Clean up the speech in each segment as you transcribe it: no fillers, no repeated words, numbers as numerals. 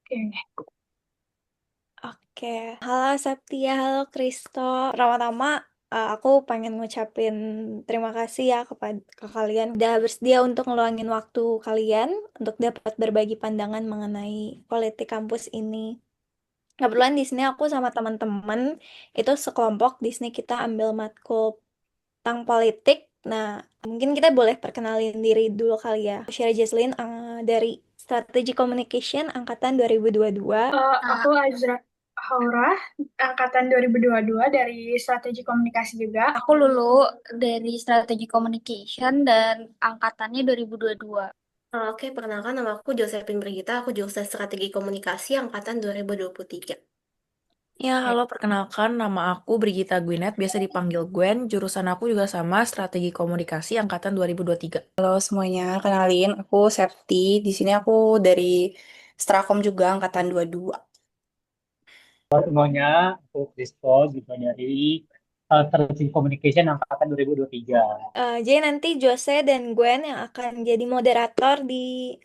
Oke. Oke, halo Septia, halo Kristo. Pertama-tama, aku pengen ngucapin terima kasih ya ke kalian udah bersedia untuk ngeluangin waktu kalian untuk dapat berbagi pandangan mengenai politik kampus ini. Kebetulan di sini aku sama teman-teman itu sekelompok di sini kita ambil matkul tentang politik. Nah, mungkin kita boleh perkenalin diri dulu kali ya. Aku Syara Jesslyn dari Strategi Communication angkatan 2022. Aku Azra Haura, angkatan 2022 dari Strategi Komunikasi juga. Aku Lulu dari Strategi Communication dan angkatannya 2022. Oke, perkenalkan nama aku Josephine Brigita, aku jurusan Strategi Komunikasi angkatan 2023. Ya, halo, perkenalkan nama aku Brigita Gwinet, biasa dipanggil Gwen. Jurusan aku juga sama, Strategi Komunikasi angkatan 2023. Halo semuanya, kenalin aku Septi. Di sini aku dari Strakom juga angkatan 22. Halo semuanya, aku Kristo juga dari Strategi Communication angkatan 2023. Jadi nanti Jose dan Gwen yang akan jadi moderator di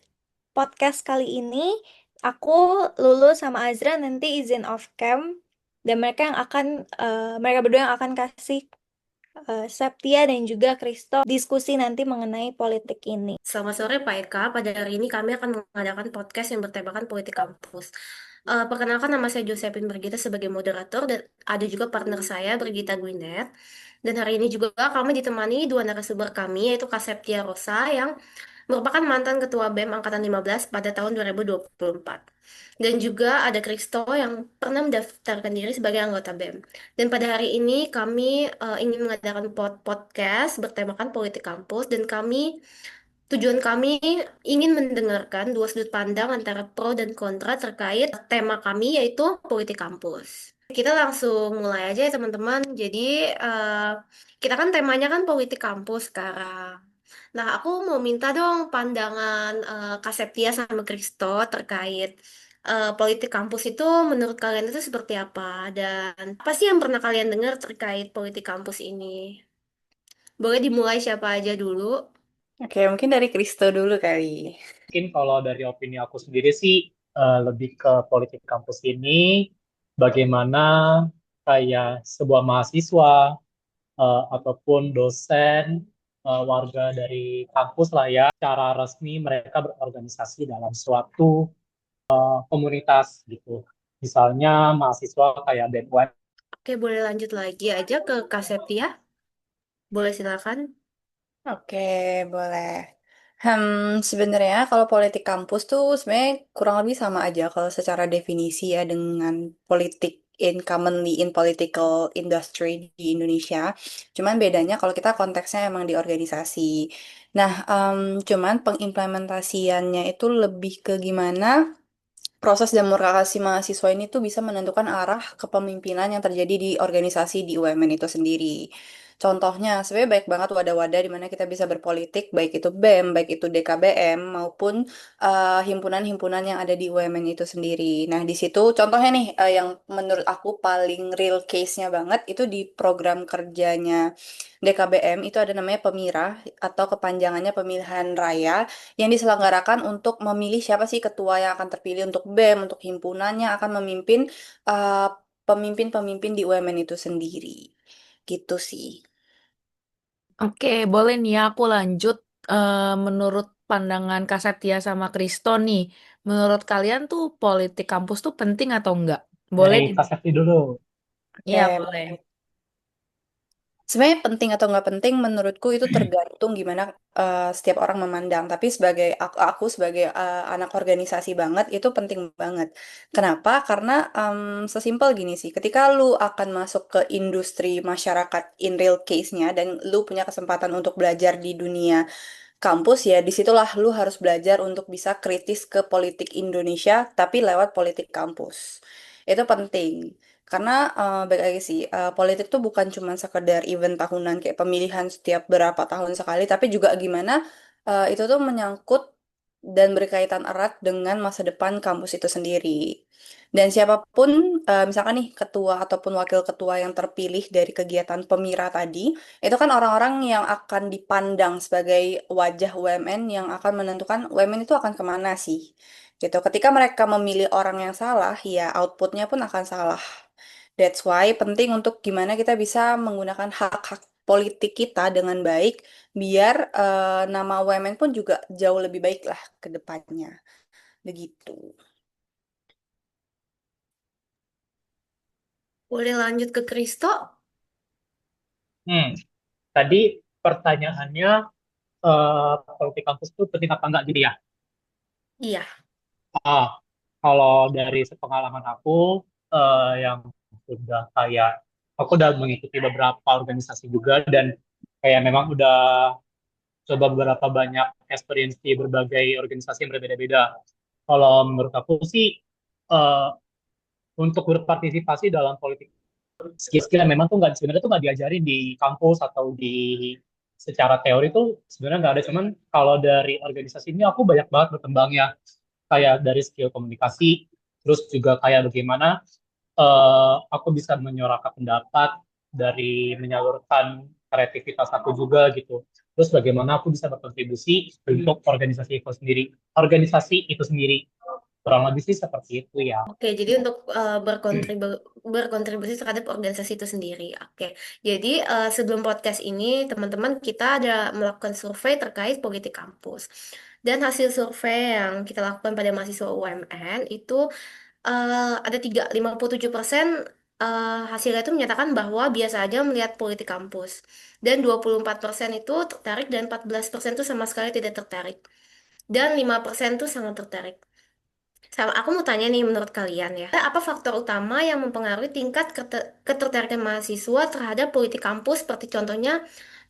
podcast kali ini. Aku, Lulu, sama Azra nanti izin off cam. Dan mereka berdua yang akan kasih Septia dan juga Kristo diskusi nanti mengenai politik ini. Selamat sore Pak Eka, pada hari ini kami akan mengadakan podcast yang bertemakan politik kampus. Perkenalkan nama saya Josephine Brigita sebagai moderator dan ada juga partner saya Brigita Gwinet. Dan hari ini juga kami ditemani dua narasumber kami yaitu Kak Septia Rosa yang merupakan mantan Ketua BEM Angkatan 15 pada tahun 2024. Dan juga ada Kristo yang pernah mendaftarkan diri sebagai anggota BEM. Dan pada hari ini kami ingin mengadakan podcast bertemakan politik kampus dan tujuan kami ingin mendengarkan dua sudut pandang antara pro dan kontra terkait tema kami yaitu politik kampus. Kita langsung mulai aja ya teman-teman. Jadi eh, kita kan temanya kan politik kampus sekarang. Nah, aku mau minta dong pandangan Kak Septia sama Kristo terkait politik kampus itu menurut kalian itu seperti apa? Dan apa sih yang pernah kalian dengar terkait politik kampus ini? Boleh dimulai siapa aja dulu? Oke, mungkin dari Kristo dulu kali. Mungkin kalau dari opini aku sendiri sih lebih ke politik kampus ini bagaimana kayak sebuah mahasiswa ataupun dosen warga dari kampus lah ya, secara resmi mereka berorganisasi dalam suatu komunitas gitu. Misalnya mahasiswa kayak BEM UM. Oke, boleh lanjut lagi aja ke Kak Septia. Boleh silakan. Oke, boleh. Sebenarnya kalau politik kampus tuh sebenarnya kurang lebih sama aja kalau secara definisi ya dengan politik commonly in political industry di Indonesia. Cuman bedanya kalau kita konteksnya emang di organisasi. Nah, cuman pengimplementasiannya itu lebih ke gimana proses demokrasi mahasiswa ini tuh bisa menentukan arah kepemimpinan yang terjadi di organisasi di UMN itu sendiri. Contohnya, sebenarnya baik banget wadah-wadah di mana kita bisa berpolitik, baik itu BEM, baik itu DKBM, maupun himpunan-himpunan yang ada di UMN itu sendiri. Nah, di situ contohnya nih, yang menurut aku paling real case-nya banget, itu di program kerjanya DKBM, itu ada namanya Pemirah, atau kepanjangannya Pemilihan Raya, yang diselenggarakan untuk memilih siapa sih ketua yang akan terpilih untuk BEM, untuk himpunannya akan memimpin uh, pemimpin-pemimpin di UMN itu sendiri. Gitu sih. Oke, boleh nih ya aku lanjut. Menurut pandangan Kak Setia sama Kristo nih, menurut kalian tuh politik kampus tuh penting atau enggak? Boleh Dari di... Kak Septi dulu. Iya, Oke, boleh. sebenarnya penting atau nggak penting menurutku itu tergantung gimana setiap orang memandang. Tapi sebagai aku sebagai anak organisasi banget itu penting banget. Kenapa? Karena sesimpel gini sih. Ketika lu akan masuk ke industri masyarakat in real case-nya dan lu punya kesempatan untuk belajar di dunia kampus ya, disitulah lu harus belajar untuk bisa kritis ke politik Indonesia tapi lewat politik kampus. Itu penting. Karena baik lagi sih, politik tuh bukan cuma sekedar event tahunan kayak pemilihan setiap berapa tahun sekali, tapi juga gimana itu tuh menyangkut dan berkaitan erat dengan masa depan kampus itu sendiri. Dan siapapun, misalkan nih ketua ataupun wakil ketua yang terpilih dari kegiatan Pemira tadi, itu kan orang-orang yang akan dipandang sebagai wajah UMN yang akan menentukan UMN itu akan kemana sih. gitu. Ketika mereka memilih orang yang salah, ya outputnya pun akan salah. That's why penting untuk gimana kita bisa menggunakan hak-hak politik kita dengan baik, biar nama UMN pun juga jauh lebih baik lah ke depannya. Begitu. Boleh lanjut ke Kristo? Hmm, tadi pertanyaannya politik kampus itu penting apa enggak gitu ya? Iya. Ah, kalau dari sepengalaman aku yang sudah kayak aku udah mengikuti beberapa organisasi juga dan kayak memang udah coba beberapa banyak experience di berbagai organisasi yang berbeda-beda. Kalau menurut aku sih eh, untuk berpartisipasi dalam politik skill-skill yang memang tuh nggak sebenarnya tuh nggak diajarin di kampus atau di secara teori tuh sebenarnya nggak ada. Cuman kalau dari organisasi ini aku banyak banget berkembangnya kayak dari skill komunikasi, terus juga kayak bagaimana aku bisa menyuarakan pendapat dari menyalurkan kreativitas aku juga gitu. Terus bagaimana aku bisa berkontribusi untuk organisasi itu sendiri. Kurang lebih sih seperti itu ya. Oke, jadi untuk berkontribusi terhadap organisasi itu sendiri. Oke, jadi sebelum podcast ini, teman-teman kita ada melakukan survei terkait politik kampus. Dan hasil survei yang kita lakukan pada mahasiswa UMN itu ada 57% hasilnya itu menyatakan bahwa biasa aja melihat politik kampus. Dan 24% itu tertarik dan 14% itu sama sekali tidak tertarik. Dan 5% itu sangat tertarik. Sama, aku mau tanya nih menurut kalian ya, apa faktor utama yang mempengaruhi tingkat ketertarikan mahasiswa terhadap politik kampus seperti contohnya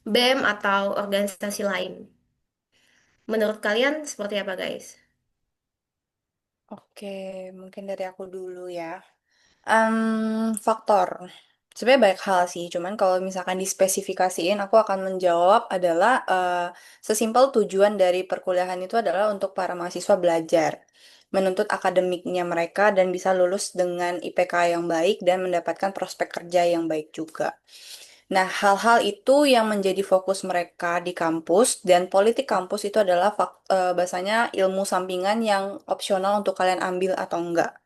BEM atau organisasi lain? Menurut kalian seperti apa guys? Oke, mungkin dari aku dulu ya. Faktor. Sebenarnya banyak hal sih, cuman kalau misalkan dispesifikasiin, aku akan menjawab adalah sesimpel tujuan dari perkuliahan itu adalah untuk para mahasiswa belajar, menuntut akademiknya mereka dan bisa lulus dengan IPK yang baik dan mendapatkan prospek kerja yang baik juga. Nah, hal-hal itu yang menjadi fokus mereka di kampus dan politik kampus itu adalah bahasanya ilmu sampingan yang opsional untuk kalian ambil atau enggak.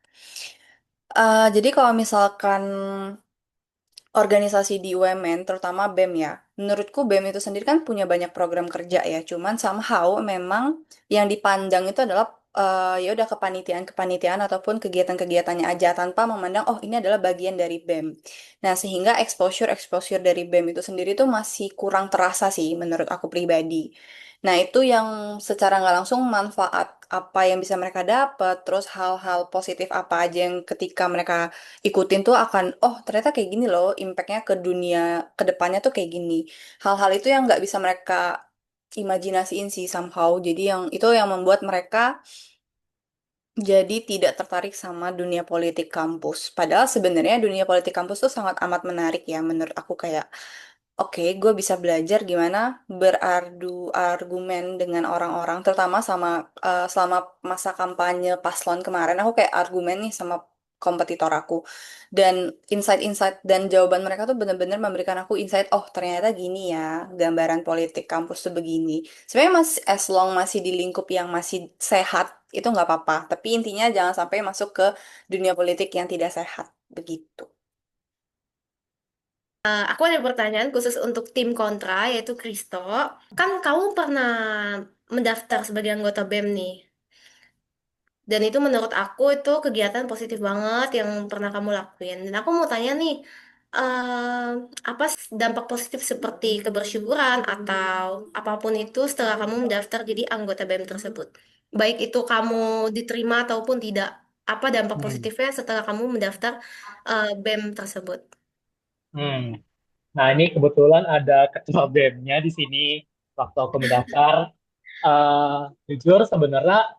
Jadi kalau misalkan organisasi di UMN, terutama BEM ya. Menurutku BEM itu sendiri kan punya banyak program kerja ya, cuman somehow memang yang dipandang itu adalah ya udah kepanitiaan ataupun kegiatan-kegiatannya aja tanpa memandang oh ini adalah bagian dari BEM. Nah, sehingga exposure dari BEM itu sendiri tuh masih kurang terasa sih menurut aku pribadi. Nah, itu yang secara nggak langsung manfaat apa yang bisa mereka dapat, terus hal-hal positif apa aja yang ketika mereka ikutin tuh akan oh ternyata kayak gini loh impactnya ke dunia ke depannya tuh kayak gini, hal-hal itu yang nggak bisa mereka imajinasiin sih somehow, jadi yang itu yang membuat mereka jadi tidak tertarik sama dunia politik kampus, padahal sebenarnya dunia politik kampus tuh sangat amat menarik ya menurut aku, kayak oke, gue bisa belajar gimana berardu argumen dengan orang-orang, terutama selama masa kampanye paslon kemarin, aku kayak argumen nih sama kompetitor aku. Dan insight-insight dan jawaban mereka tuh bener-bener memberikan aku insight, oh ternyata gini ya, gambaran politik kampus tuh begini. Sebenarnya masih as long masih di lingkup yang masih sehat, itu nggak apa-apa. Tapi intinya jangan sampai masuk ke dunia politik yang tidak sehat, begitu. Aku ada pertanyaan khusus untuk tim kontra yaitu Kristo. Kan kamu pernah mendaftar sebagai anggota BEM nih. Dan itu menurut aku itu kegiatan positif banget yang pernah kamu lakuin. Dan aku mau tanya nih, eh, apa dampak positif seperti kebersyukuran atau apapun itu setelah kamu mendaftar jadi anggota BEM tersebut? Baik itu kamu diterima ataupun tidak, apa dampak Hmm. positifnya setelah kamu mendaftar BEM tersebut? Hmm. Nah, ini kebetulan ada ketua BEM-nya di sini waktu aku mendaftar. Jujur sebenarnya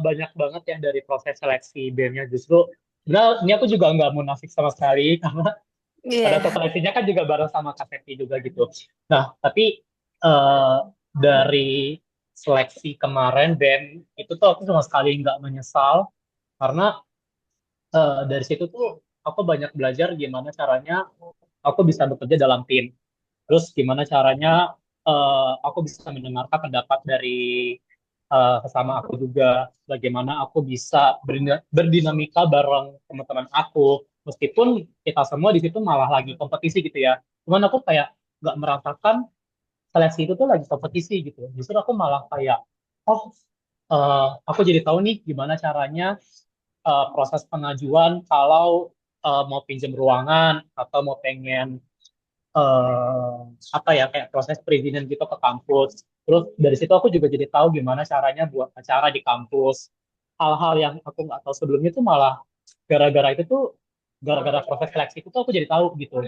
banyak banget yang dari proses seleksi BEM-nya justru. Sebenarnya ini aku juga nggak munafik sama sekali karena pada saat Iya. seleksinya kan juga bareng sama KPP juga gitu. Nah, tapi eh, dari seleksi kemarin BEM itu tuh aku sama sekali nggak menyesal karena dari situ tuh aku banyak belajar gimana caranya aku bisa bekerja dalam tim. Terus gimana caranya aku bisa mendengarkan pendapat dari sama aku juga, bagaimana aku bisa berdinamika bareng teman-teman aku, meskipun kita semua di situ malah lagi kompetisi gitu ya. Cuman aku kayak nggak merasakan seleksi itu tuh lagi kompetisi gitu. Justru aku malah kayak, oh, aku jadi tahu nih gimana caranya proses pengajuan kalau mau pinjam ruangan atau mau pengen eh, apa ya kayak proses perizinan gitu ke kampus. Terus dari situ aku juga jadi tahu gimana caranya buat acara di kampus. Hal-hal yang aku nggak tahu sebelumnya tuh malah gara-gara itu tuh gara-gara proses seleksi itu tuh aku jadi tahu gitu.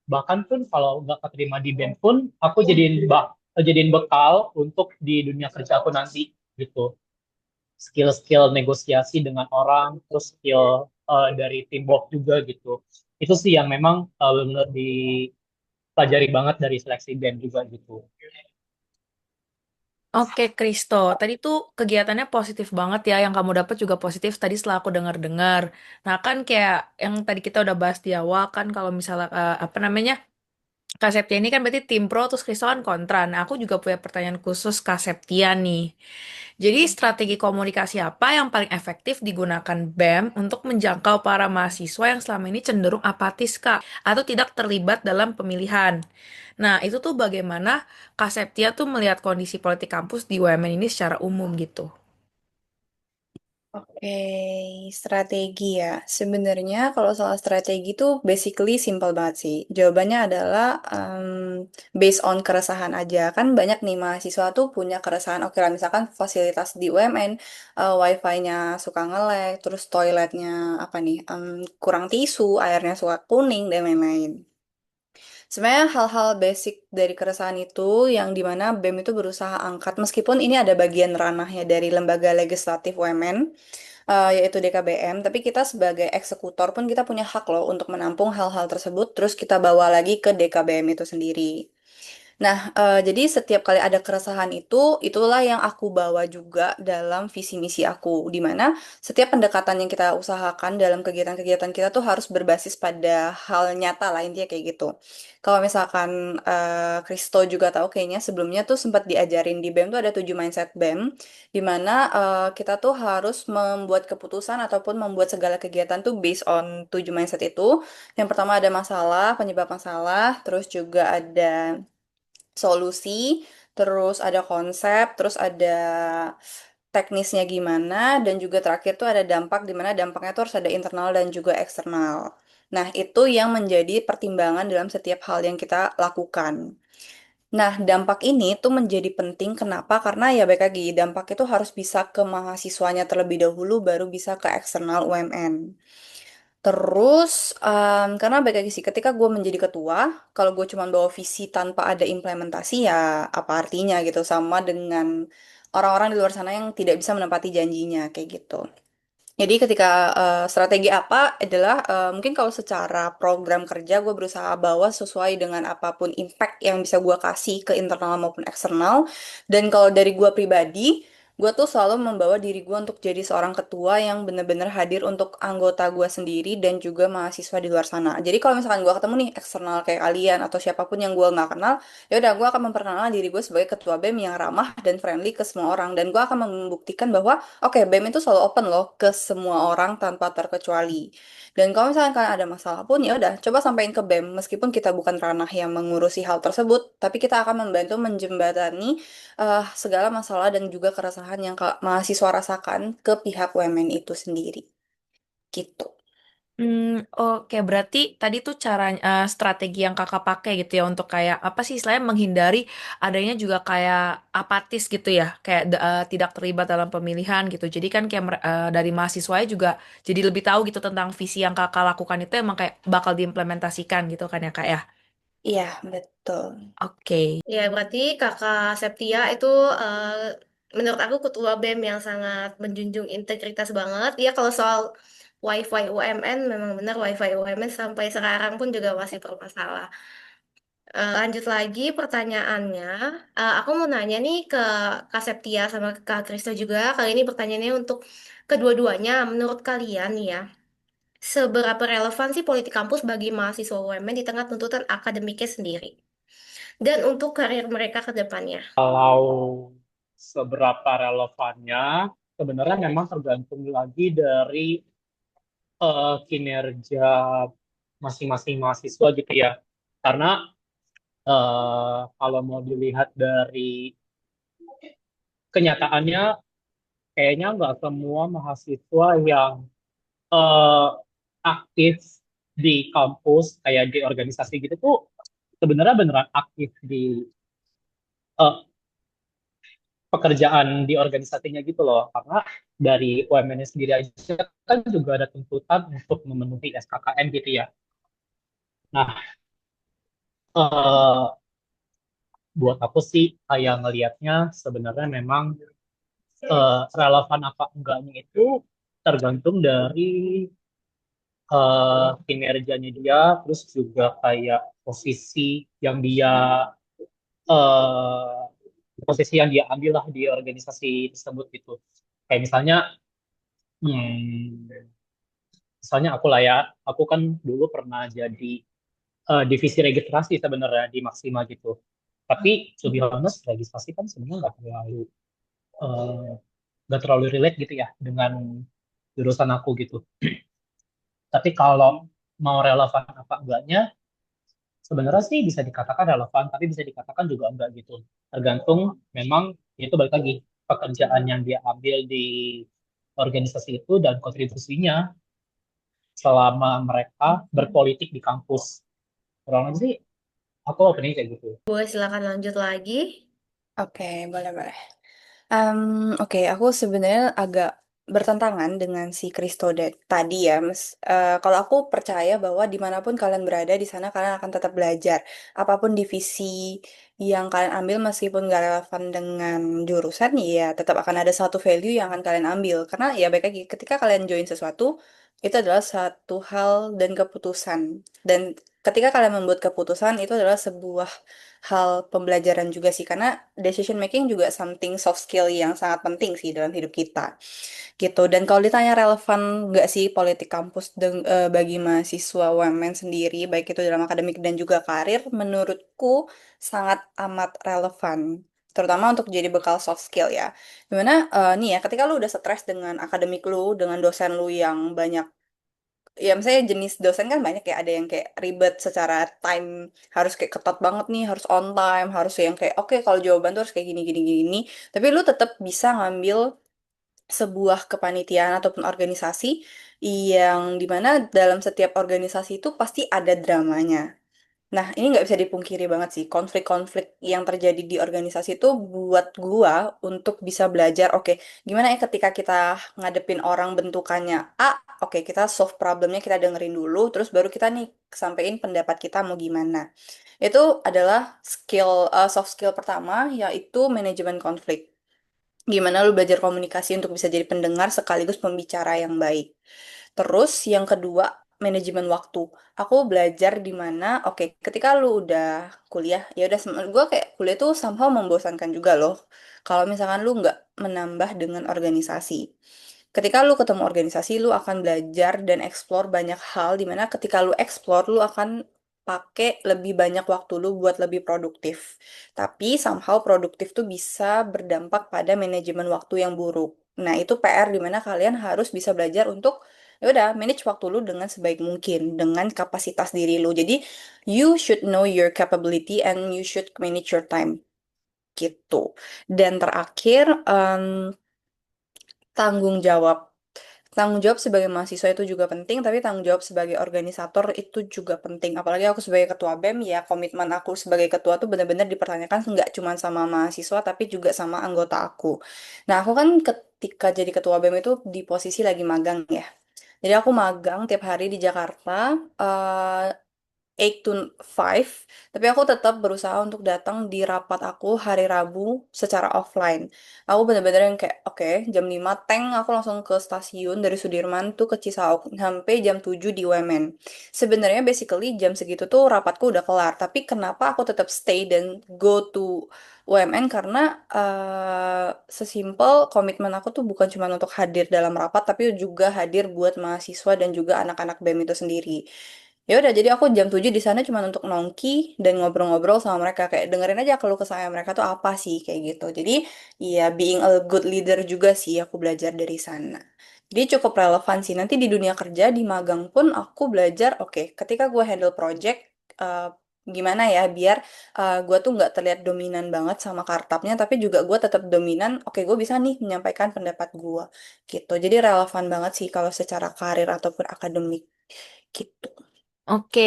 Bahkan pun kalau nggak keterima di BEM pun aku jadiin bekal untuk di dunia kerja aku nanti gitu. Skill-skill negosiasi dengan orang, terus skill dari teamwork juga gitu. Itu sih yang memang benar pelajari banget dari seleksi band juga gitu. Oke, Kristo. Tadi tuh kegiatannya positif banget ya. Yang kamu dapat juga positif tadi setelah aku dengar-dengar. Nah, kan kayak yang tadi kita udah bahas di awal kan kalau misalnya apa namanya? Kak Septia ini kan berarti tim pro terus Kristo kan kontra. Nah, aku juga punya pertanyaan khusus Kak Septia nih. Jadi strategi komunikasi apa yang paling efektif digunakan BEM untuk menjangkau para mahasiswa yang selama ini cenderung apatis, Kak, atau tidak terlibat dalam pemilihan? Nah, itu tuh bagaimana Kak Septia tuh melihat kondisi politik kampus di UMN ini secara umum gitu. Oke, strategi ya. Sebenarnya kalau soal strategi itu basically simple banget sih. Jawabannya adalah based on keresahan aja. Kan banyak nih mahasiswa tuh punya keresahan. Oke lah, misalkan fasilitas di UMN, wifi-nya suka nge-lag, terus toiletnya apa nih, kurang tisu, airnya suka kuning, dan lain-lain. Sebenarnya hal-hal basic dari keresahan itu yang dimana BEM itu berusaha angkat, meskipun ini ada bagian ranahnya dari lembaga legislatif UMN, yaitu DKBM, tapi kita sebagai eksekutor pun kita punya hak loh untuk menampung hal-hal tersebut, terus kita bawa lagi ke DKBM itu sendiri. Nah, jadi setiap kali ada keresahan itu, itulah yang aku bawa juga dalam visi misi aku, di mana setiap pendekatan yang kita usahakan dalam kegiatan-kegiatan kita tuh harus berbasis pada hal nyata lah, intinya kayak gitu. Kalau misalkan Kristo juga tahu kayaknya sebelumnya tuh sempat diajarin di BEM tuh ada 7 mindset BEM, di mana kita tuh harus membuat keputusan ataupun membuat segala kegiatan tuh based on 7 mindset itu. Yang pertama ada masalah, penyebab masalah, terus juga ada solusi, terus ada konsep, terus ada teknisnya gimana, dan juga terakhir tuh ada dampak, di mana dampaknya tuh harus ada internal dan juga eksternal. Nah, itu yang menjadi pertimbangan dalam setiap hal yang kita lakukan. Nah, dampak ini tuh menjadi penting. Kenapa? Karena ya baik lagi, dampak itu harus bisa ke mahasiswanya terlebih dahulu, baru bisa ke eksternal UMN. Terus, karena baik lagi sih, ketika gue menjadi ketua, kalau gue cuma bawa visi tanpa ada implementasi, ya apa artinya gitu, sama dengan orang-orang di luar sana yang tidak bisa menepati janjinya, kayak gitu. Jadi ketika strategi apa adalah mungkin kalau secara program kerja gue berusaha bawa sesuai dengan apapun impact yang bisa gue kasih ke internal maupun eksternal. Dan kalau dari gue pribadi, gue tuh selalu membawa diri gue untuk jadi seorang ketua yang bener-bener hadir untuk anggota gue sendiri dan juga mahasiswa di luar sana. Jadi kalau misalkan gue ketemu nih eksternal kayak kalian atau siapapun yang gue nggak kenal, ya udah gue akan memperkenalkan diri gue sebagai ketua BEM yang ramah dan friendly ke semua orang. Dan gue akan membuktikan bahwa oke, BEM itu selalu open loh ke semua orang tanpa terkecuali. Dan kalau misalkan kalian ada masalah pun, ya udah coba sampaikan ke BEM meskipun kita bukan ranah yang mengurusi hal tersebut, tapi kita akan membantu menjembatani segala masalah dan juga keresahan yang mahasiswa rasakan ke pihak UMN itu sendiri. Gitu. Oke, berarti tadi tuh cara strategi yang kakak pakai gitu ya untuk kayak apa sih istilahnya menghindari adanya juga kayak apatis gitu ya, kayak tidak terlibat dalam pemilihan gitu. Jadi kan kayak dari mahasiswa juga jadi lebih tahu gitu tentang visi yang kakak lakukan itu emang kayak bakal diimplementasikan gitu kan ya kak ya. Iya, betul. Oke. Ya, berarti Kakak Septia itu eh, menurut aku ketua BEM yang sangat menjunjung integritas banget. Ya, kalau soal WiFi UMN, memang benar WiFi UMN sampai sekarang pun juga masih bermasalah. Lanjut lagi pertanyaannya. Aku mau nanya nih ke Kak Septia sama Kak Kristo juga. Kali ini pertanyaannya untuk kedua-duanya. Menurut kalian nih ya, seberapa relevan sih politik kampus bagi mahasiswa UMN di tengah tuntutan akademiknya sendiri? Dan untuk karir mereka ke depannya. Kalau seberapa relevannya sebenarnya memang tergantung lagi dari kinerja masing-masing mahasiswa gitu ya. Karena kalau mau dilihat dari kenyataannya, kayaknya nggak semua mahasiswa yang eh, aktif di kampus kayak di organisasi gitu tuh sebenarnya beneran aktif di eh, pekerjaan di organisasinya gitu loh. Karena dari UMN sendiri aja kan juga ada tuntutan untuk memenuhi SKKN gitu ya. Nah, eh, buat aku sih kayak ngelihatnya sebenarnya memang relevan apa enggaknya itu tergantung dari kinerjanya dia, terus juga kayak yang dia eh, posisi yang dia ambil lah di organisasi tersebut gitu. Kayak hmm, misalnya aku lah ya, aku kan dulu pernah jadi divisi registrasi sebenarnya di Maksima gitu. Tapi to be honest, registrasi kan sebenarnya eh, nggak terlalu relate gitu ya dengan jurusan aku gitu. Tapi kalau mau relevan apa enggaknya, sebenarnya sih bisa dikatakan relevan, tapi bisa dikatakan juga enggak gitu. Tergantung memang itu balik lagi pekerjaan yang dia ambil di organisasi itu dan kontribusinya selama mereka berpolitik di kampus. Kurang lebih sih aku opening kayak gitu. Boleh silakan lanjut lagi. Oke, boleh-boleh. Oke, aku sebenarnya agak bertentangan dengan si Kristo tadi ya, Mas. Kalau aku percaya bahwa dimanapun kalian berada di sana kalian akan tetap belajar. Apapun divisi yang kalian ambil meskipun gak relevan dengan jurusan, ya tetap akan ada satu value yang akan kalian ambil. Karena ya baik lagi, ketika kalian join sesuatu, itu adalah satu hal dan keputusan. Dan ketika kalian membuat keputusan, itu adalah sebuah hal pembelajaran juga sih karena decision making juga something soft skill yang sangat penting sih dalam hidup kita gitu. Dan kalau ditanya relevan nggak sih politik kampus bagi mahasiswa UMN sendiri baik itu dalam akademik dan juga karir, menurutku sangat amat relevan terutama untuk jadi bekal soft skill ya. Dimana nih ya ketika lu udah stres dengan akademik lu, dengan dosen lu yang banyak ya misalnya jenis dosen kan banyak ya ada yang kayak ribet secara time harus kayak ketat banget nih harus on time harus yang kayak oke kalau jawaban tuh harus kayak gini gini gini tapi lu tetap bisa ngambil sebuah kepanitiaan ataupun organisasi yang dimana dalam setiap organisasi itu pasti ada dramanya. Nah, ini nggak bisa dipungkiri banget sih. Konflik-konflik yang terjadi di organisasi itu buat gua untuk bisa belajar, oke, gimana ya ketika kita ngadepin orang bentukannya A, oke, kita solve problemnya, kita dengerin dulu, terus baru kita nih sampein pendapat kita mau gimana. Itu adalah soft skill pertama, yaitu manajemen konflik. Gimana lu belajar komunikasi untuk bisa jadi pendengar sekaligus pembicara yang baik. Terus yang kedua, manajemen waktu. Aku belajar di mana, oke, ketika lu udah kuliah, ya udah gue kayak kuliah tuh somehow membosankan juga loh. Kalau misalkan lu nggak menambah dengan organisasi. Ketika lu ketemu organisasi, lu akan belajar dan explore banyak hal, dimana ketika lu explore, lu akan pakai lebih banyak waktu lu buat lebih produktif. Tapi somehow produktif tuh bisa berdampak pada manajemen waktu yang buruk. Nah, itu PR di mana kalian harus bisa belajar untuk ya udah manage waktu lu dengan sebaik mungkin dengan kapasitas diri lu. Jadi you should know your capability and you should manage your time gitu. Dan terakhir tanggung jawab. Tanggung jawab sebagai mahasiswa itu juga penting, tapi tanggung jawab sebagai organisator itu juga penting. Apalagi aku sebagai ketua BEM, ya komitmen aku sebagai ketua tuh benar-benar dipertanyakan nggak cuma sama mahasiswa, tapi juga sama anggota aku. Nah, aku kan ketika jadi ketua BEM itu di posisi lagi magang ya. Jadi aku magang tiap hari di Jakarta, eh 8 to 5, tapi aku tetap berusaha untuk datang di rapat aku hari Rabu secara offline. Aku bener-bener yang kayak, oke, jam 5 tank, aku langsung ke stasiun dari Sudirman tuh ke Cisauk, sampai jam 7 di UMN. Sebenarnya basically jam segitu tuh rapatku udah kelar, tapi kenapa aku tetap stay dan go to UMN karena sesimpel komitmen aku tuh bukan cuma untuk hadir dalam rapat, tapi juga hadir buat mahasiswa dan juga anak-anak BEM itu sendiri Ya udah, jadi aku jam 7 di sana cuma untuk nongki dan ngobrol-ngobrol sama mereka, kayak dengerin aja keluh kesah mereka tuh apa sih kayak gitu. Jadi ya being a good leader juga sih aku belajar dari sana. Jadi cukup relevan sih. Nanti di dunia kerja di magang pun aku belajar, oke, ketika gue handle project, eh, gimana ya biar gue tuh nggak terlihat dominan banget sama kartapnya, tapi juga gue tetap dominan. Oke, gue bisa nih menyampaikan pendapat gue gitu. Jadi relevan banget sih kalau secara karir ataupun akademik gitu. Oke,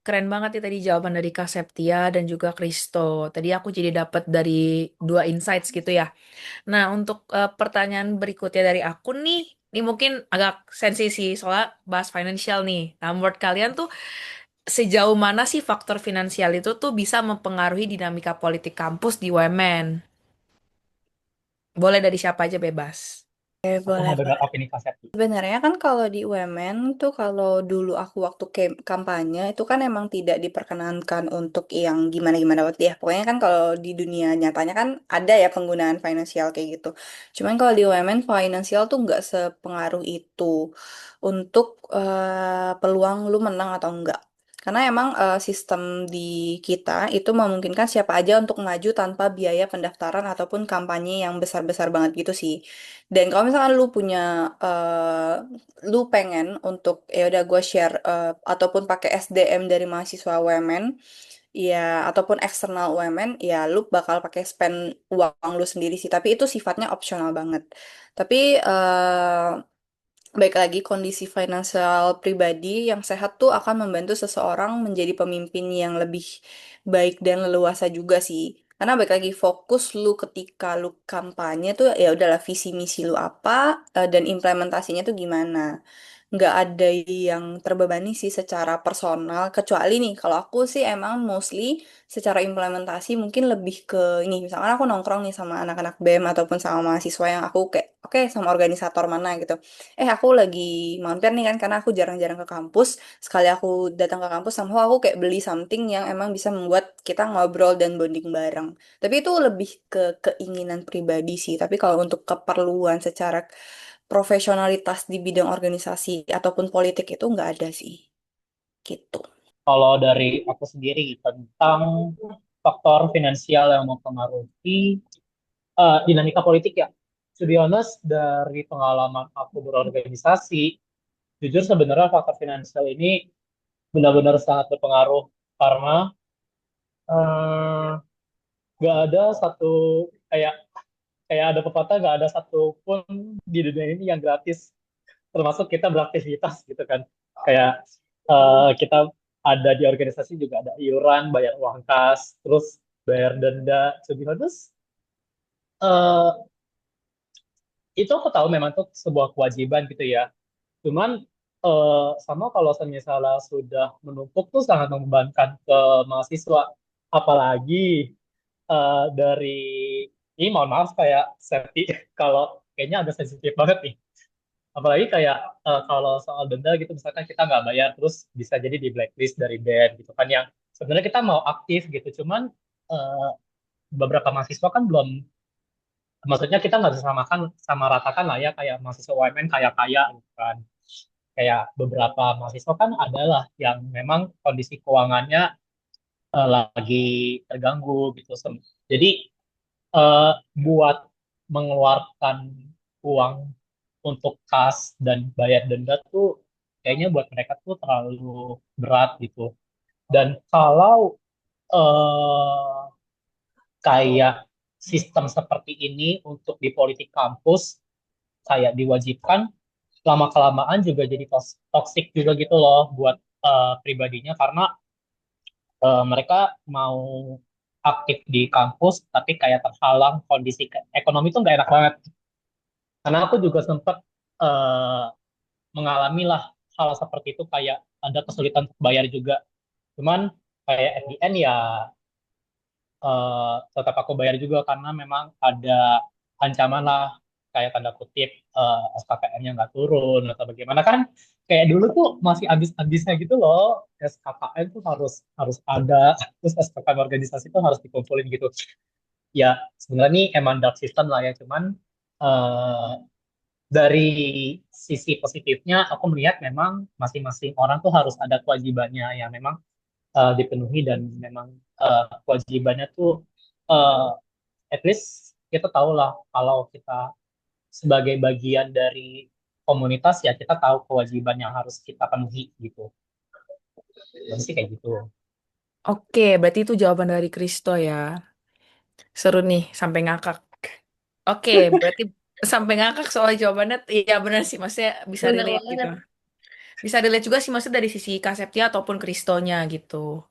keren banget ya tadi jawaban dari Kak Septia dan juga Kristo. Tadi aku jadi dapat dari dua insights gitu ya. Nah, untuk pertanyaan berikutnya dari aku nih, ini mungkin agak sensi sih, soalnya bahas financial nih. Nah, menurut kalian tuh sejauh mana sih faktor finansial itu tuh bisa mempengaruhi dinamika politik kampus di UMN? Boleh dari siapa aja bebas. Oke, Aku boleh, mau dengar boleh. opini Kak Septi. Sebenarnya kan kalau di UMN tuh kalau dulu aku waktu kampanye itu kan emang tidak diperkenankan untuk yang gimana-gimana banget ya. Pokoknya kan kalau di dunia nyatanya kan ada ya penggunaan finansial kayak gitu. Cuman kalau di UMN finansial tuh nggak sepengaruh itu untuk peluang lu menang atau enggak. Karena emang sistem di kita itu memungkinkan siapa aja untuk maju tanpa biaya pendaftaran ataupun kampanye yang besar-besar banget gitu sih. Dan kalau misalkan lu punya, lu pengen untuk ya udah gue share ataupun pakai SDM dari mahasiswa UMN, ya ataupun eksternal UMN, ya lu bakal pakai spend uang lu sendiri sih. Tapi itu sifatnya opsional banget. Tapi baik lagi kondisi finansial pribadi yang sehat tuh akan membantu seseorang menjadi pemimpin yang lebih baik dan leluasa juga sih. Karena baik lagi fokus lu ketika lu kampanye tuh ya udahlah visi misi lu apa, dan implementasinya tuh gimana. Nggak ada yang terbebani sih secara personal, kecuali nih kalau aku sih emang mostly secara implementasi mungkin lebih ke ini, misalkan aku nongkrong nih sama anak-anak BEM ataupun sama mahasiswa yang aku kayak oke sama organisator mana gitu, aku lagi mampir nih kan karena aku jarang-jarang ke kampus. Sekali aku datang ke kampus somehow aku kayak beli something yang emang bisa membuat kita ngobrol dan bonding bareng. Tapi itu lebih ke keinginan pribadi sih. Tapi kalau untuk keperluan secara profesionalitas di bidang organisasi ataupun politik itu nggak ada sih. Gitu. Kalau dari aku sendiri tentang faktor finansial yang mempengaruhi dinamika politik ya. To be honest, dari pengalaman aku berorganisasi, jujur sebenarnya faktor finansial ini benar-benar sangat berpengaruh karena eh, nggak ada satu kayak kayak ada pepatah nggak ada satupun di dunia ini yang gratis, termasuk kita beraktivitas gitu kan. Kayak kita ada di organisasi juga ada iuran, bayar uang kas, terus bayar denda. To be honest, eh, itu aku tahu memang itu sebuah kewajiban gitu ya. Cuman sama kalau misalnya sudah menumpuk tuh sangat membebankan ke mahasiswa. Apalagi dari ini mohon maaf kayak safety kalau kayaknya agak sensitif banget nih. Apalagi kayak kalau soal denda gitu misalkan kita nggak bayar terus bisa jadi di blacklist dari band gitu kan yang sebenarnya kita mau aktif gitu cuman eh, beberapa mahasiswa kan belum, maksudnya kita nggak bisa samakan sama ratakan lah ya kayak mahasiswa UMN kaya kaya gitu kan. Kayak beberapa mahasiswa kan adalah yang memang kondisi keuangannya lagi terganggu gitu. Jadi eh, buat mengeluarkan uang untuk kas dan bayar denda tuh kayaknya buat mereka tuh terlalu berat gitu. Dan kalau eh, kayak sistem seperti ini untuk di politik kampus kayak diwajibkan, lama-kelamaan juga jadi toxic juga gitu loh buat pribadinya karena mereka mau aktif di kampus tapi kayak terhalang kondisi ekonomi tuh nggak enak banget. Karena aku juga sempat eh, mengalami lah hal seperti itu kayak ada kesulitan untuk bayar juga. Cuman kayak at the end ya tetap aku bayar juga karena memang ada ancaman lah kayak tanda kutip SKKN-nya nggak turun atau bagaimana kan kayak dulu tuh masih habis-habisnya gitu loh. SKKN tuh harus harus ada, terus SKKN organisasi tuh harus dikumpulin gitu. Ya sebenarnya ini emang dark system lah ya cuman eh, dari sisi positifnya aku melihat memang masing-masing orang tuh harus ada kewajibannya yang memang dipenuhi dan memang kewajibannya tuh eh, at least kita tahu lah kalau kita sebagai bagian dari komunitas ya kita tahu kewajiban yang harus kita penuhi gitu. Jadi sih kayak gitu. Oke, berarti itu jawaban dari Kristo ya. Seru nih, sampai ngakak. Oke, berarti sampai ngakak soal jawabannya. Iya benar sih, maksudnya bisa Bener relate gitu. banget. Bisa relate juga sih maksudnya dari sisi Kak Septia ataupun Kristonya gitu.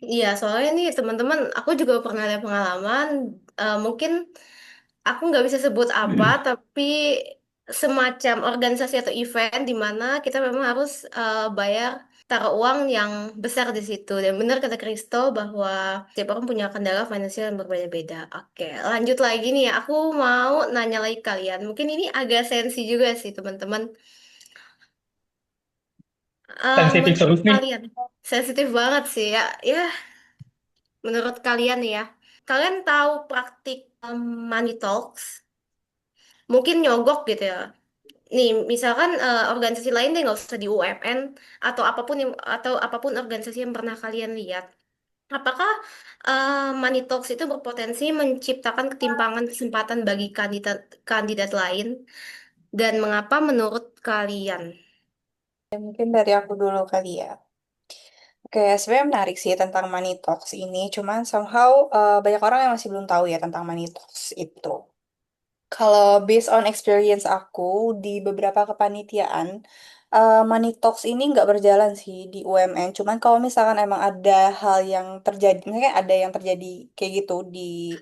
Iya, soalnya nih teman-teman, aku juga pernah ada pengalaman. Mungkin aku nggak bisa sebut apa, tapi semacam organisasi atau event di mana kita memang harus bayar taruh uang yang besar di situ. Dan benar kata Kristo bahwa tiap orang punya kendala finansial yang berbeda-beda. Oke, lanjut lagi nih ya. Aku mau nanya lagi kalian. Mungkin ini agak sensi juga sih teman-teman. Sensitif Menurut terus nih. kalian, sensitif banget sih ya. Ya, menurut kalian nih ya. Kalian tahu praktik money talks? Mungkin nyogok gitu ya. Nih, misalkan organisasi lain deh nggak usah di UMN atau apapun organisasi yang pernah kalian lihat. Apakah Money Talks itu berpotensi menciptakan ketimpangan kesempatan bagi kandidat kandidat lain dan mengapa menurut kalian? Mungkin dari aku dulu kali ya. Oke, sebenarnya menarik sih tentang Money Talks ini. Cuman somehow banyak orang yang masih belum tahu ya tentang Money Talks itu. Kalau based on experience aku di beberapa kepanitiaan, Money Talks ini nggak berjalan sih di UMN. Cuman kalau misalkan emang ada hal yang terjadi, misalnya ada yang terjadi kayak gitu di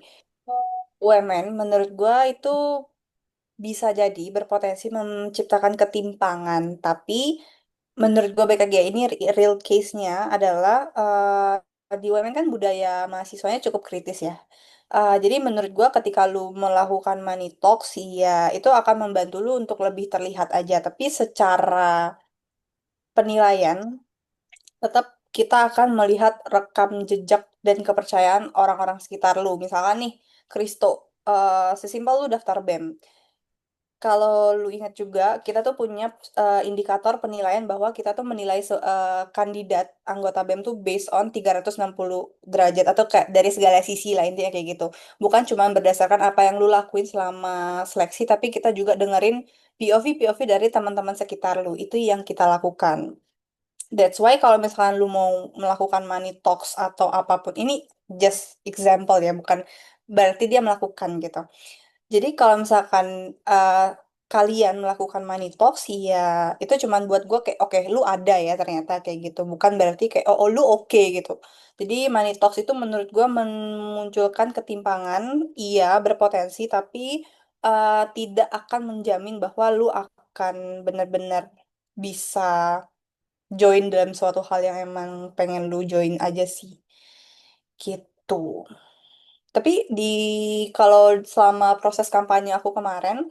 UMN, menurut gua itu bisa jadi berpotensi menciptakan ketimpangan. Tapi menurut gue BKG ini real case-nya adalah di UMN kan budaya mahasiswanya cukup kritis ya. Jadi menurut gue ketika lu melakukan money talks ya itu akan membantu lu untuk lebih terlihat aja. Tapi secara penilaian tetap kita akan melihat rekam jejak dan kepercayaan orang-orang sekitar lu. Misalkan nih, Kristo, sesimpel lu daftar BEM. Kalau lu ingat juga, kita tuh punya indikator penilaian bahwa kita tuh menilai kandidat anggota BEM tuh based on 360 derajat atau kayak dari segala sisi lah intinya kayak gitu. Bukan cuma berdasarkan apa yang lu lakuin selama seleksi, tapi kita juga dengerin POV dari teman-teman sekitar lu. Itu yang kita lakukan. That's why kalau misalkan lu mau melakukan money talks atau apapun, ini just example ya, bukan berarti dia melakukan gitu. Jadi kalau misalkan kalian melakukan money talks, ya itu cuman buat gue kayak oke lu ada ya ternyata kayak gitu. Bukan berarti kayak oh lu oke gitu. Jadi money talks itu menurut gue memunculkan ketimpangan, iya berpotensi, tapi tidak akan menjamin bahwa lu akan benar-benar bisa join dalam suatu hal yang emang pengen lu join aja sih. Gitu. Tapi kalau selama proses kampanye aku kemarin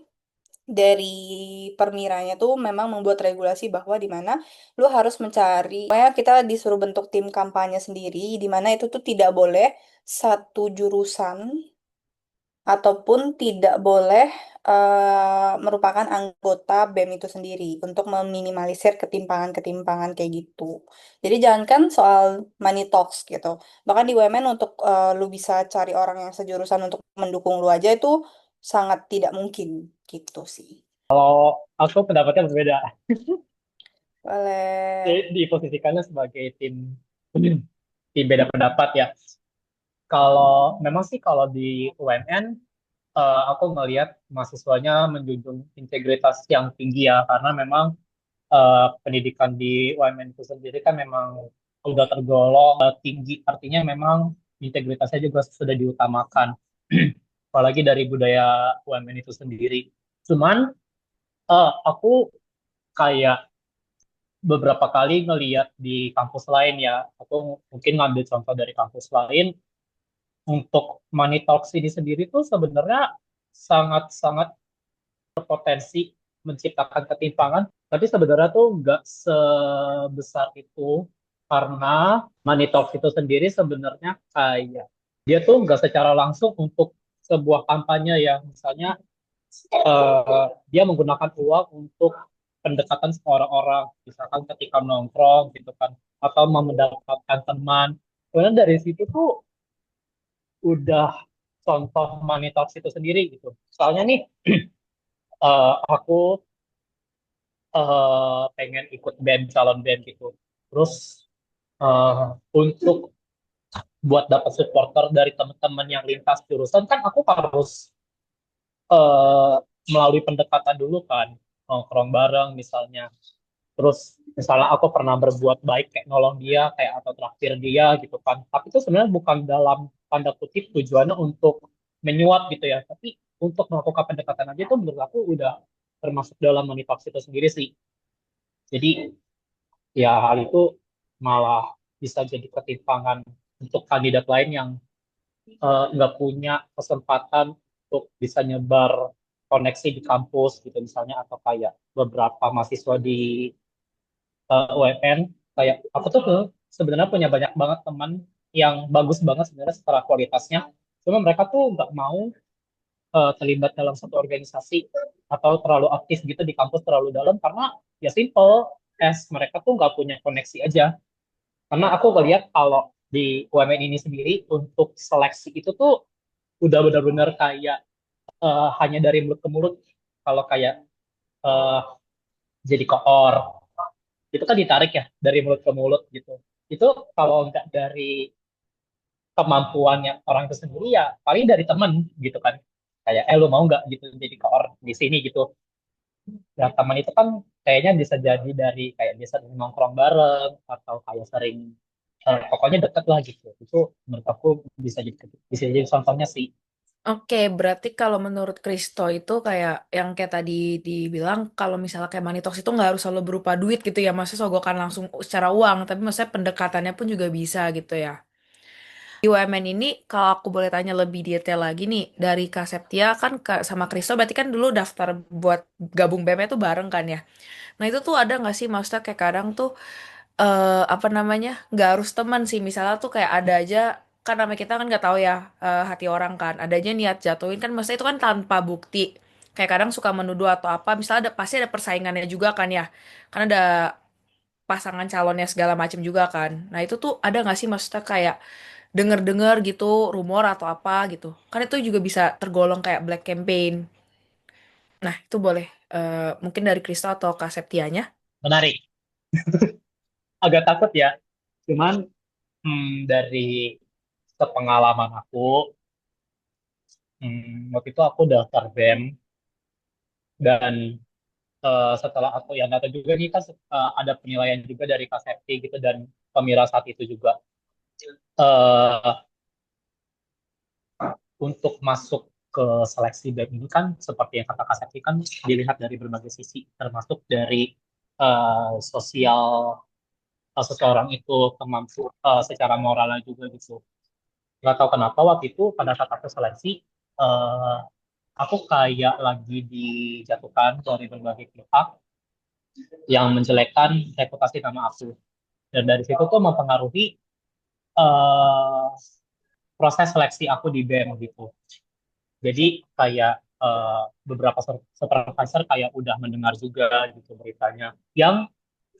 dari Permiranya tuh memang membuat regulasi bahwa di mana lu harus mencari, pokoknya kita disuruh bentuk tim kampanye sendiri di mana itu tuh tidak boleh satu jurusan ataupun tidak boleh merupakan anggota BEM itu sendiri untuk meminimalisir ketimpangan-ketimpangan kayak gitu. Jadi jangankan soal money talks gitu. Bahkan di UMN untuk lu bisa cari orang yang sejurusan untuk mendukung lu aja itu sangat tidak mungkin gitu sih. Aku pendapatnya berbeda. Boleh. Diposisikannya sebagai tim beda pendapat ya. Kalau memang sih kalau di UMN aku melihat mahasiswanya menjunjung integritas yang tinggi ya karena memang pendidikan di UMN itu sendiri kan memang udah tergolong tinggi artinya memang integritasnya juga sudah diutamakan apalagi dari budaya UMN itu sendiri. Cuman aku kayak beberapa kali ngeliat di kampus lain ya, aku mungkin ngambil contoh dari kampus lain, untuk money talks ini sendiri tuh sebenarnya sangat-sangat berpotensi menciptakan ketimpangan, tapi sebenarnya tuh nggak sebesar itu karena money talks itu sendiri sebenarnya kayak dia tuh nggak secara langsung untuk sebuah kampanye yang misalnya dia menggunakan uang untuk pendekatan sama orang-orang, misalkan ketika nongkrong gitu kan, atau mau mendapatkan teman. Kemudian dari situ tuh udah contoh money talks itu sendiri gitu. Soalnya nih, aku pengen ikut band, calon band gitu. Terus untuk buat dapat supporter dari teman-teman yang lintas jurusan kan aku harus eh, melalui pendekatan dulu kan, nongkrong bareng misalnya. Terus misalnya aku pernah berbuat baik kayak nolong dia, kayak atau traktir dia gitu kan. Tapi itu sebenarnya bukan dalam tanda kutip tujuannya untuk menyuap gitu ya, tapi untuk melakukan pendekatan aja itu menurut aku udah termasuk dalam manifest itu sendiri sih. Jadi ya hal itu malah bisa jadi ketimpangan untuk kandidat lain yang nggak punya kesempatan untuk bisa nyebar koneksi di kampus gitu misalnya, atau kayak beberapa mahasiswa di UMN, kayak aku tuh sebenarnya punya banyak banget teman yang bagus banget sebenarnya secara kualitasnya, cuma mereka tuh nggak mau terlibat dalam satu organisasi atau terlalu aktif gitu di kampus terlalu dalam karena ya simple as mereka tuh nggak punya koneksi aja. Karena aku ngeliat kalau di UMN ini sendiri untuk seleksi itu tuh udah benar-benar kayak hanya dari mulut ke mulut. Kalau kayak eh, jadi koor itu kan ditarik ya dari mulut ke mulut gitu. Itu kalau nggak dari kemampuannya orang itu sendiri ya paling dari teman gitu kan. Kayak lu mau nggak gitu jadi koor di sini gitu. Ya teman itu kan kayaknya bisa jadi dari kayak bisa nongkrong bareng atau kayak sering pokoknya deket lah gitu. Itu menurut aku bisa jadi contohnya sih. Oke, berarti kalau menurut Kristo itu kayak yang kayak tadi dibilang kalau misalnya kayak money talks itu nggak harus selalu berupa duit gitu ya, maksudnya sogokan langsung secara uang, tapi maksudnya pendekatannya pun juga bisa gitu ya. Di UMN ini kalau aku boleh tanya lebih detail lagi nih dari Kak Septia kan sama Kristo berarti kan dulu daftar buat gabung BM itu bareng kan ya. Nah itu tuh ada nggak sih maksudnya kayak kadang tuh apa namanya nggak harus teman sih misalnya tuh kayak ada aja kan namanya kita kan nggak tahu ya hati orang kan ada aja niat jatuhin kan maksudnya itu kan tanpa bukti kayak kadang suka menuduh atau apa misalnya ada pasti ada persaingannya juga kan ya karena ada pasangan calonnya segala macam juga kan nah itu tuh ada nggak sih maksudnya kayak denger-dengar gitu rumor atau apa gitu kan itu juga bisa tergolong kayak black campaign nah itu boleh mungkin dari Kristo atau Kak Septianya. Menarik. Agak takut ya. Cuman dari sepengalaman aku, waktu itu aku daftar BEM dan setelah aku yang data juga nih kan ada penilaian juga dari Kasepti gitu dan Pemira saat itu juga. eh untuk masuk ke seleksi BEM ini kan seperti yang kata Kasepti kan dilihat dari berbagai sisi, termasuk dari sosial seseorang itu kemampu secara moralnya juga gitu. Nggak tahu kenapa waktu itu pada saat aku seleksi eh, aku kayak lagi dijatuhkan dari berbagai pihak yang menjelekkan reputasi nama aku, dan dari situ tuh mempengaruhi eh, proses seleksi aku di BEM gitu. Jadi kayak beberapa supervisor kayak udah mendengar juga gitu beritanya, yang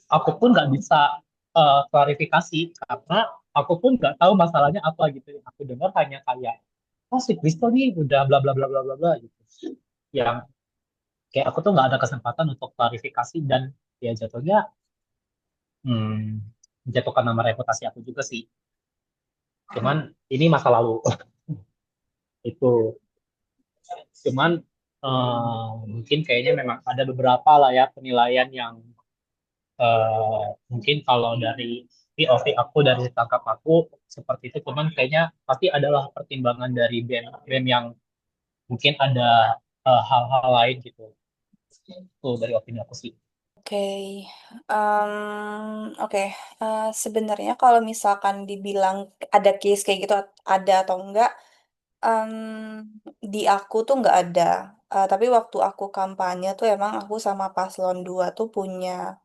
aku pun nggak bisa klarifikasi karena aku pun nggak tahu masalahnya apa gitu. Aku dengar hanya kayak, oh si Kristo nih udah bla bla bla bla bla bla gitu. Yang kayak aku tuh nggak ada kesempatan untuk klarifikasi dan ya jatuhnya hmm, menjatuhkan nama reputasi aku juga sih. Cuman ini masa lalu itu. Cuman mungkin kayaknya memang ada beberapa lah ya penilaian yang mungkin kalau dari POV aku dari tangkap aku seperti itu. Cuman kayaknya pasti adalah pertimbangan dari BEM BEM yang mungkin ada hal-hal lain gitu. Itu dari opini aku sih. Oke, oke. Sebenarnya kalau misalkan dibilang ada case kayak gitu ada atau enggak, em, di aku tuh nggak ada. Tapi waktu aku kampanye tuh emang aku sama paslon 2 tuh punya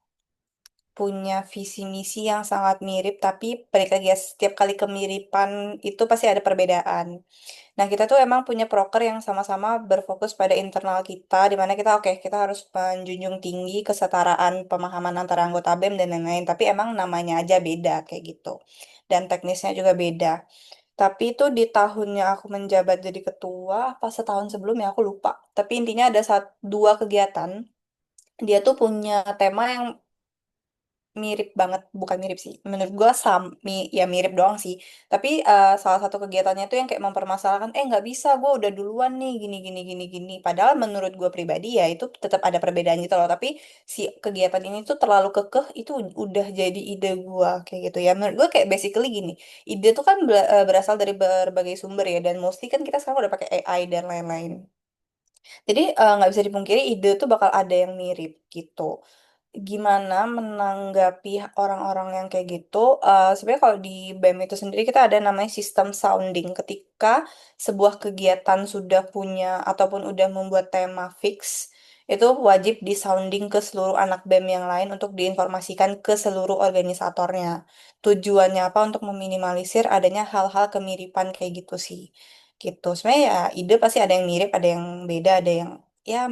punya visi misi yang sangat mirip, tapi balik lagi ya, setiap kali kemiripan itu pasti ada perbedaan. Nah, kita tuh emang punya proker yang sama-sama berfokus pada internal kita, di mana kita oke, kita harus menjunjung tinggi kesetaraan pemahaman antara anggota BEM dan lain-lain, tapi emang namanya aja beda kayak gitu. Dan teknisnya juga beda. Tapi itu di tahunnya aku menjabat jadi ketua, pas setahun sebelumnya aku lupa. Tapi intinya ada dua kegiatan. Dia tuh punya tema yang mirip banget, bukan mirip sih. Menurut gua ya mirip doang sih. Tapi salah satu kegiatannya tuh yang kayak mempermasalahkan, nggak bisa, gua udah duluan nih, gini gini gini gini. Padahal menurut gua pribadi ya itu tetap ada perbedaan gitu loh. Tapi si kegiatan ini tuh terlalu kekeh, itu udah jadi ide gua kayak gitu ya. Menurut gua kayak basically gini, ide tuh kan berasal dari berbagai sumber ya, dan mostly kan kita sekarang udah pakai AI dan lain-lain. Jadi nggak bisa dipungkiri ide tuh bakal ada yang mirip gitu. Gimana menanggapi orang-orang yang kayak gitu? Sebenarnya kalau di BEM itu sendiri kita ada namanya sistem sounding. Ketika sebuah kegiatan sudah punya ataupun udah membuat tema fix, itu wajib di sounding ke seluruh anak BEM yang lain untuk diinformasikan ke seluruh organisatornya. Tujuannya apa? Untuk meminimalisir adanya hal-hal kemiripan kayak gitu sih. Gitu. Sebenarnya ya ide pasti ada yang mirip, ada yang beda, ada yang ya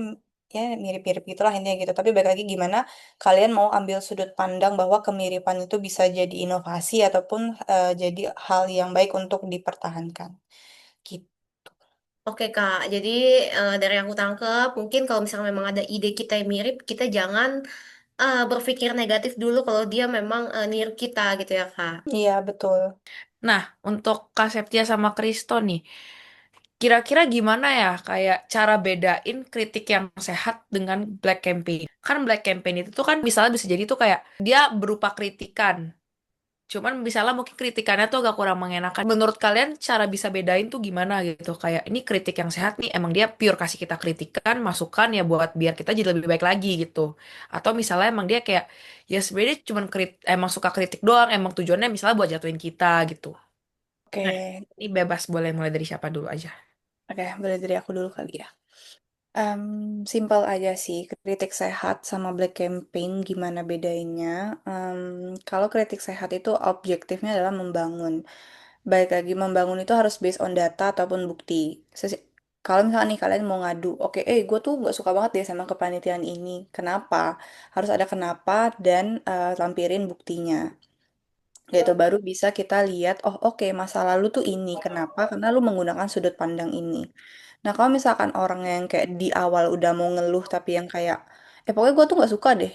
ya mirip-mirip gitulah intinya gitu. Tapi balik lagi gimana kalian mau ambil sudut pandang bahwa kemiripan itu bisa jadi inovasi ataupun jadi hal yang baik untuk dipertahankan. Gitu. Oke Kak, jadi dari yang aku tangkap, mungkin kalau misalnya memang ada ide kita yang mirip, kita jangan berpikir negatif dulu kalau dia memang niru kita gitu ya Kak. Iya, betul. Nah, untuk Kak Septia sama Kristo nih, kira-kira gimana ya kayak cara bedain kritik yang sehat dengan black campaign? Kan black campaign itu tuh kan misalnya bisa jadi tuh kayak dia berupa kritikan. Cuman misalnya mungkin kritikannya tuh agak kurang mengenakan. Menurut kalian cara bisa bedain tuh gimana gitu? Kayak ini kritik yang sehat nih, emang dia pure kasih kita kritikan, masukan ya buat biar kita jadi lebih baik lagi gitu. Atau misalnya emang dia kayak ya sebenarnya cuman emang suka kritik doang, emang tujuannya misalnya buat jatuhin kita gitu. Oke, Nah, ini bebas boleh mulai dari siapa dulu aja. oke, boleh dari aku dulu kali ya. Em, Simple aja sih, kritik sehat sama black campaign gimana bedainnya? Kalau kritik sehat itu objektifnya adalah membangun. Baik lagi membangun itu harus based on data ataupun bukti. Kalau misalnya nih kalian mau ngadu, oke, gue tuh nggak suka banget deh sama kepanitiaan ini. Kenapa? Harus ada kenapa dan lampirin buktinya. Gitu baru bisa kita lihat, oh oke, masa lalu tuh ini. Kenapa? Karena lu menggunakan sudut pandang ini. Nah, kalau misalkan orang yang kayak di awal udah mau ngeluh tapi yang kayak, pokoknya gue tuh nggak suka deh.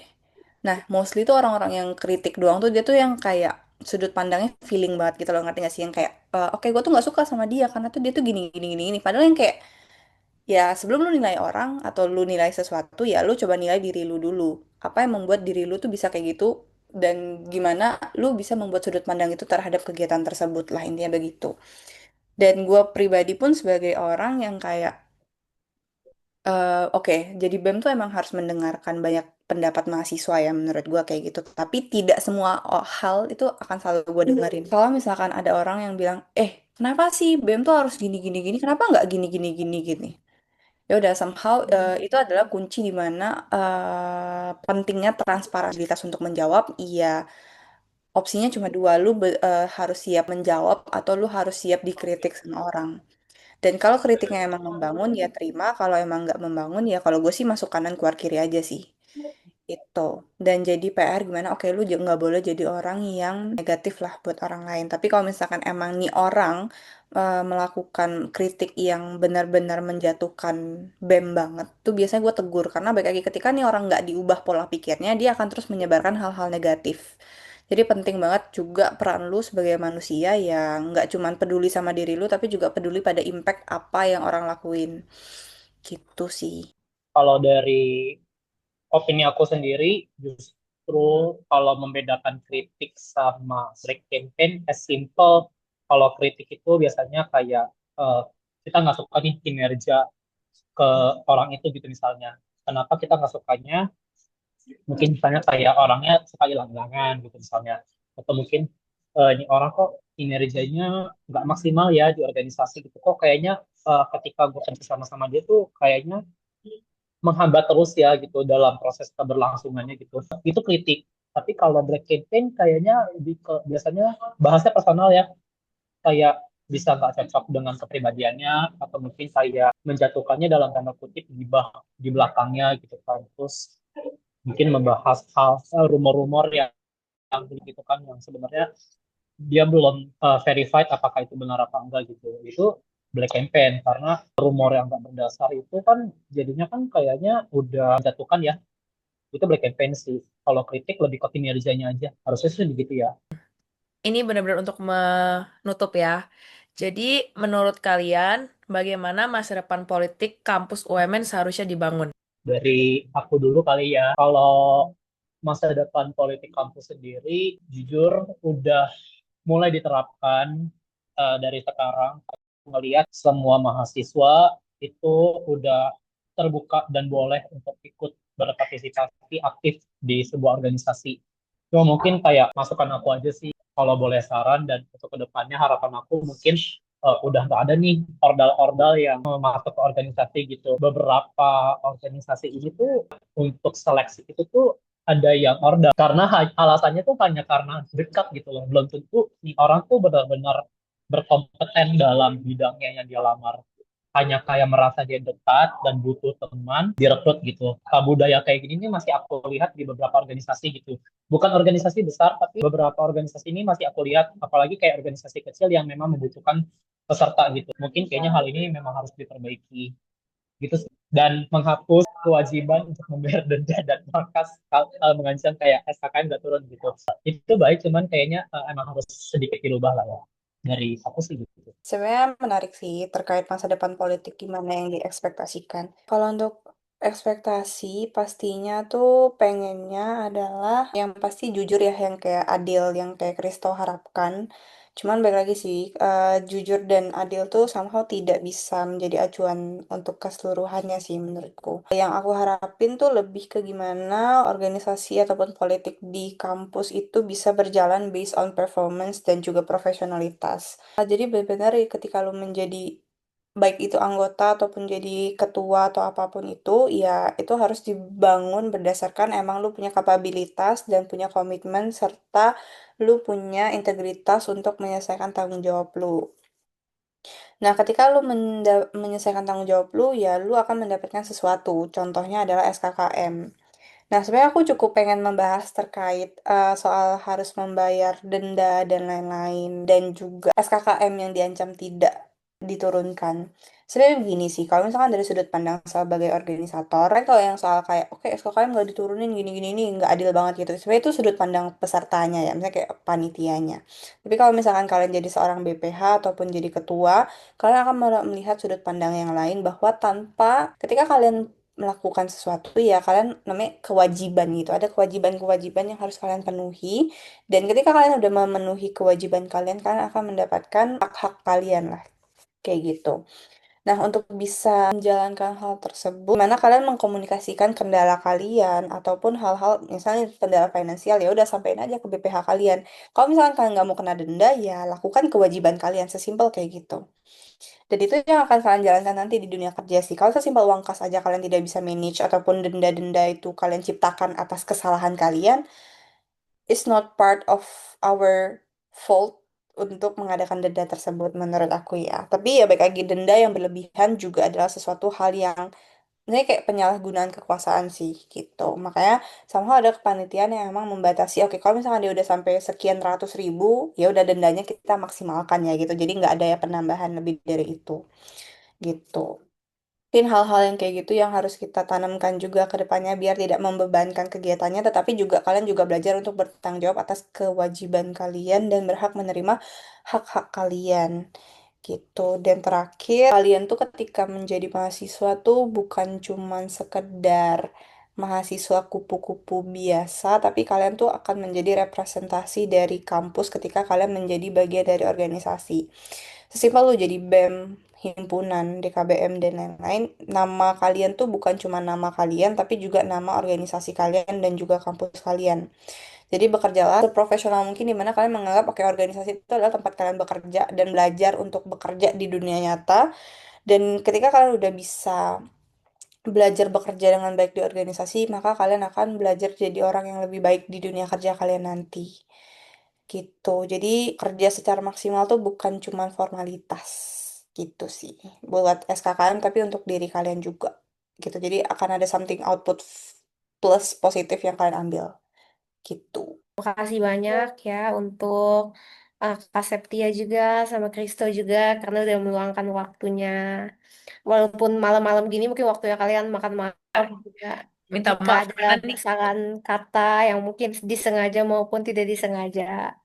Nah, mostly tuh orang-orang yang kritik doang tuh dia tuh yang kayak sudut pandangnya feeling banget gitu loh, ngerti gak sih? Yang kayak, oke gue tuh nggak suka sama dia karena tuh dia tuh gini gini gini gini. Padahal yang kayak, ya sebelum lu nilai orang atau lu nilai sesuatu ya lu coba nilai diri lu dulu. Apa yang membuat diri lu tuh bisa kayak gitu dan gimana lu bisa membuat sudut pandang itu terhadap kegiatan tersebut lah intinya begitu. Dan gue pribadi pun sebagai orang yang kayak oke, jadi BEM tuh emang harus mendengarkan banyak pendapat mahasiswa ya menurut gue kayak gitu. Tapi tidak semua hal itu akan selalu gue dengerin. Kalau misalkan ada orang yang bilang, kenapa sih BEM tuh harus gini gini gini? Kenapa nggak gini gini gini gini? Ya udah somehow itu adalah kunci di mana pentingnya transparansitas untuk menjawab. Iya, opsinya cuma dua, lu harus siap menjawab atau lu harus siap dikritik sama orang. Dan kalau kritiknya emang membangun, ya terima. Kalau emang nggak membangun, ya kalau gue sih masuk kanan keluar kiri aja sih. Itu. Dan jadi PR gimana? Oke, lu juga nggak boleh jadi orang yang negatif lah buat orang lain. Tapi kalau misalkan emang nih orang melakukan kritik yang benar-benar menjatuhkan BEM banget, tuh biasanya gue tegur. Karena baik lagi ketika nih orang nggak diubah pola pikirnya, dia akan terus menyebarkan hal-hal negatif. Jadi penting banget juga peran lu sebagai manusia yang nggak cuman peduli sama diri lu, tapi juga peduli pada impact apa yang orang lakuin. Gitu sih. Kalau dari opini aku sendiri, justru kalau membedakan kritik sama black campaign, as simple, kalau kritik itu biasanya kayak eh, kita nggak suka nih kinerja ke orang itu gitu misalnya. Kenapa kita nggak sukanya? Mungkin misalnya kayak orangnya suka hilang-hilangan gitu misalnya. Atau mungkin ini orang kok kinerjanya nggak maksimal ya di organisasi gitu. Kok kayaknya ketika gue kerja sama-sama dia tuh kayaknya menghambat terus ya gitu dalam proses keberlangsungannya gitu. Itu kritik. Tapi kalau black campaign kayaknya lebih ke biasanya bahasnya personal ya, kayak bisa nggak cocok dengan kepribadiannya atau mungkin kayak menjatuhkannya dalam tanda kutip di belakangnya gitu kan. Terus mungkin membahas hal rumor-rumor yang gitu kan yang sebenarnya dia belum verified apakah itu benar apa enggak gitu. Itu black campaign karena rumor yang nggak berdasar itu kan jadinya kan kayaknya udah menjatuhkan ya. Itu black campaign sih. Kalau kritik lebih ke kinerjanya aja. Harusnya sih begitu ya. Ini benar-benar untuk menutup ya. Jadi, menurut kalian, bagaimana masa depan politik kampus UMN seharusnya dibangun? Dari aku dulu kali ya. Kalau masa depan politik kampus sendiri, jujur udah mulai diterapkan dari sekarang. Melihat semua mahasiswa itu udah terbuka dan boleh untuk ikut berpartisipasi aktif di sebuah organisasi. Cuma mungkin kayak masukan aku aja sih, kalau boleh saran dan untuk kedepannya harapan aku mungkin udah nggak ada nih ordal-ordal yang masuk ke organisasi gitu. Beberapa organisasi ini tuh untuk seleksi itu tuh ada yang ordal karena alasannya tuh hanya karena dekat gitu loh. Belum tentu nih orang tuh benar-benar berkompeten dalam bidangnya yang dia lamar. Hanya kayak merasa dia dekat dan butuh teman direkrut gitu. Budaya kayak gini nih masih aku lihat di beberapa organisasi gitu. Bukan organisasi besar, tapi beberapa organisasi ini masih aku lihat, apalagi kayak organisasi kecil yang memang membutuhkan peserta gitu. Mungkin kayaknya hal ini memang harus diperbaiki gitu sih. Dan menghapus kewajiban untuk membayar denda dan markas mengancam kayak SKKM nggak turun gitu. Itu baik, cuman kayaknya emang harus sedikit dirubah lah ya. Dari aku sih gitu. Sebenarnya menarik sih terkait masa depan politik gimana yang diekspektasikan. Kalau untuk ekspektasi pastinya tuh pengennya adalah yang pasti jujur ya, yang kayak adil, yang kayak Kristo harapkan. Cuman balik lagi sih, jujur dan adil tuh somehow tidak bisa menjadi acuan untuk keseluruhannya sih menurutku. Yang aku harapin tuh lebih ke gimana organisasi ataupun politik di kampus itu bisa berjalan based on performance dan juga profesionalitas. Jadi benar-benar ketika lu menjadi baik itu anggota ataupun jadi ketua atau apapun itu, ya itu harus dibangun berdasarkan emang lu punya kapabilitas dan punya komitmen serta lu punya integritas untuk menyelesaikan tanggung jawab lu. Nah, ketika lu menyelesaikan tanggung jawab lu, ya lu akan mendapatkan sesuatu. Contohnya adalah SKKM. Nah, sebenarnya aku cukup pengen membahas terkait soal harus membayar denda dan lain-lain, dan juga SKKM yang diancam tidak diturunkan. Sebenarnya begini sih, kalau misalkan dari sudut pandang sebagai organisator, kan kalau yang soal kayak, oke SKKM nggak diturunin gini-gini ini nggak adil banget gitu. Sebenarnya itu sudut pandang pesertanya ya, misalnya kayak panitianya. Tapi kalau misalkan kalian jadi seorang BPH ataupun jadi ketua, kalian akan melihat sudut pandang yang lain bahwa ketika kalian melakukan sesuatu ya kalian namanya kewajiban gitu. Ada kewajiban-kewajiban yang harus kalian penuhi dan ketika kalian udah memenuhi kewajiban kalian, kalian akan mendapatkan hak-hak kalian lah kayak gitu. Nah, untuk bisa menjalankan hal tersebut, mana kalian mengkomunikasikan kendala kalian ataupun hal-hal misalnya kendala finansial ya udah sampein aja ke BPH kalian. Kalau misalkan kalian nggak mau kena denda ya lakukan kewajiban kalian sesimpel kayak gitu. Dan itu yang akan kalian jalankan nanti di dunia kerja sih. Kalau sesimpel uang kas aja kalian tidak bisa manage ataupun denda-denda itu kalian ciptakan atas kesalahan kalian, it's not part of our fault untuk mengadakan denda tersebut menurut aku ya. Tapi ya baik lagi denda yang berlebihan juga adalah sesuatu hal yang ini kayak penyalahgunaan kekuasaan sih gitu. Makanya somehow ada kepanitiaan yang emang membatasi. Oke, kalau misalkan dia udah sampai sekian ratus ribu, ya udah dendanya kita maksimalkan ya gitu. Jadi nggak ada ya penambahan lebih dari itu gitu. Mungkin hal-hal yang kayak gitu yang harus kita tanamkan juga ke depannya biar tidak membebankan kegiatannya, tetapi juga kalian juga belajar untuk bertanggung jawab atas kewajiban kalian dan berhak menerima hak-hak kalian gitu. Dan terakhir, kalian tuh ketika menjadi mahasiswa tuh bukan cuman sekedar mahasiswa kupu-kupu biasa, tapi kalian tuh akan menjadi representasi dari kampus ketika kalian menjadi bagian dari organisasi. Sesimpel lu jadi BEM, himpunan, DKBM, dan lain-lain, nama kalian tuh bukan cuma nama kalian, tapi juga nama organisasi kalian dan juga kampus kalian. Jadi bekerjalah seprofesional mungkin di mana kalian menganggap oke organisasi itu adalah tempat kalian bekerja dan belajar untuk bekerja di dunia nyata. Dan ketika kalian udah bisa belajar bekerja dengan baik di organisasi, maka kalian akan belajar jadi orang yang lebih baik di dunia kerja kalian nanti. Gitu. Jadi kerja secara maksimal tuh bukan cuma formalitas gitu sih. Buat SKKM tapi untuk diri kalian juga. Gitu. Jadi akan ada something output plus positif yang kalian ambil. Gitu. Makasih banyak ya untuk Kak Septia juga sama Kristo juga karena udah meluangkan waktunya. Walaupun malam-malam gini mungkin waktunya kalian makan malam juga. Minta Jika maaf ada karena nih kesalahan kata yang mungkin disengaja maupun tidak disengaja.